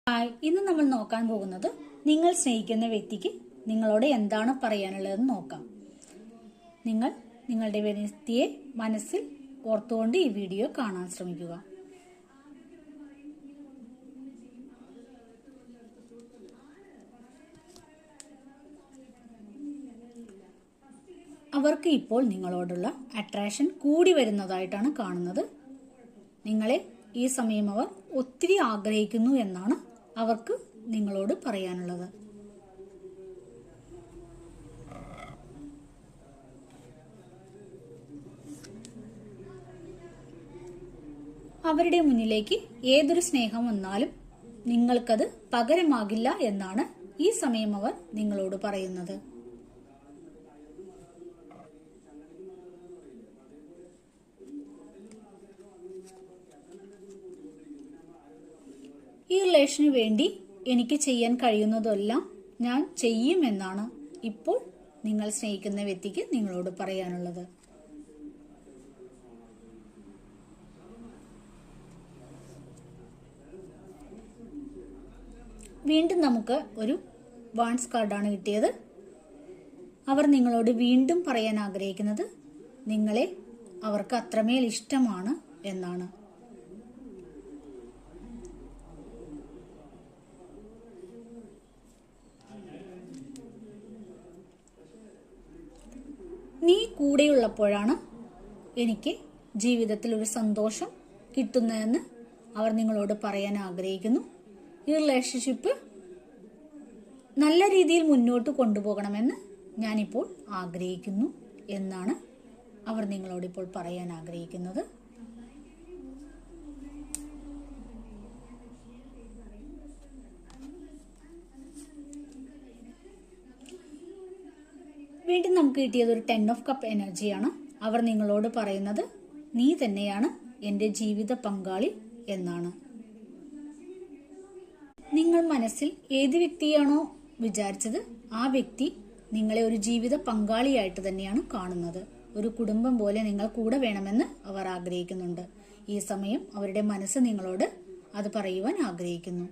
Hi, ഇന്ന് നമ്മൾ നോക്കാൻ പോകുന്നത് നിങ്ങൾ സ്നേഹിക്കുന്ന വ്യക്തിക്ക് നിങ്ങളോട് എന്താണ് പറയാനുള്ളതെന്ന് നോക്കാം. നിങ്ങൾ നിങ്ങളുടെ വ്യക്തിയെ മനസ്സിൽ ഓർത്തുകൊണ്ട് ഈ വീഡിയോ കാണാൻ ശ്രമിക്കുക. അവർക്ക് ഇപ്പോൾ നിങ്ങളോടുള്ള അട്രാക്ഷൻ കൂടി വരുന്നതായിട്ടാണ് കാണുന്നത്. നിങ്ങളെ ഈ സമയം അവർ ഒത്തിരി ആഗ്രഹിക്കുന്നു എന്നാണ് അവർക്ക് നിങ്ങളോട് പറയാനുള്ളത്. അവരുടെ മുന്നിലേക്ക് ഏതൊരു സ്നേഹം വന്നാലും നിങ്ങൾക്കത് പകരമാകില്ല എന്നാണ് ഈ സമയം അവർ നിങ്ങളോട് പറയുന്നത്. ഈ റിലേഷന് വേണ്ടി എനിക്ക് ചെയ്യാൻ കഴിയുന്നതെല്ലാം ഞാൻ ചെയ്യുമെന്നാണ് ഇപ്പോൾ നിങ്ങൾ സ്നേഹിക്കുന്ന വ്യക്തിക്ക് നിങ്ങളോട് പറയാനുള്ളത്. വീണ്ടും നമുക്ക് ഒരു വാൺസ് കാർഡാണ് കിട്ടിയത്. അവർ നിങ്ങളോട് വീണ്ടും പറയാൻ ആഗ്രഹിക്കുന്നത് നിങ്ങളെ അവർക്ക് അത്രമേൽ ഇഷ്ടമാണ് എന്നാണ്. നീ കൂടെയുള്ളപ്പോഴാണ് എനിക്ക് ജീവിതത്തിൽ ഒരു സന്തോഷം കിട്ടുന്നതെന്ന് അവർ നിങ്ങളോട് പറയാൻ ആഗ്രഹിക്കുന്നു. ഈ റിലേഷൻഷിപ്പ് നല്ല രീതിയിൽ മുന്നോട്ട് കൊണ്ടുപോകണമെന്ന് ഞാനിപ്പോൾ ആഗ്രഹിക്കുന്നു എന്നാണ് അവർ നിങ്ങളോട് ഇപ്പോൾ പറയാൻ ആഗ്രഹിക്കുന്നത്. വീണ്ടും നമുക്ക് കിട്ടിയത് ഒരു 10 ഓഫ് കപ്പ് എനർജിയാണ്. അവർ നിങ്ങളോട് പറയുന്നത് നീ തന്നെയാണ് എൻ്റെ ജീവിത പങ്കാളി എന്നാണ്. നിങ്ങൾ മനസ്സിൽ ഏത് വ്യക്തിയാണോ വിചാരിച്ചത് ആ വ്യക്തി നിങ്ങളെ ഒരു ജീവിത പങ്കാളിയായിട്ട് തന്നെയാണ് കാണുന്നത്. ഒരു കുടുംബം പോലെ നിങ്ങൾ കൂടെ വേണമെന്ന് അവർ ആഗ്രഹിക്കുന്നുണ്ട്. ഈ സമയം അവരുടെ മനസ്സ് നിങ്ങളോട് അത് പറയുവാൻ ആഗ്രഹിക്കുന്നു.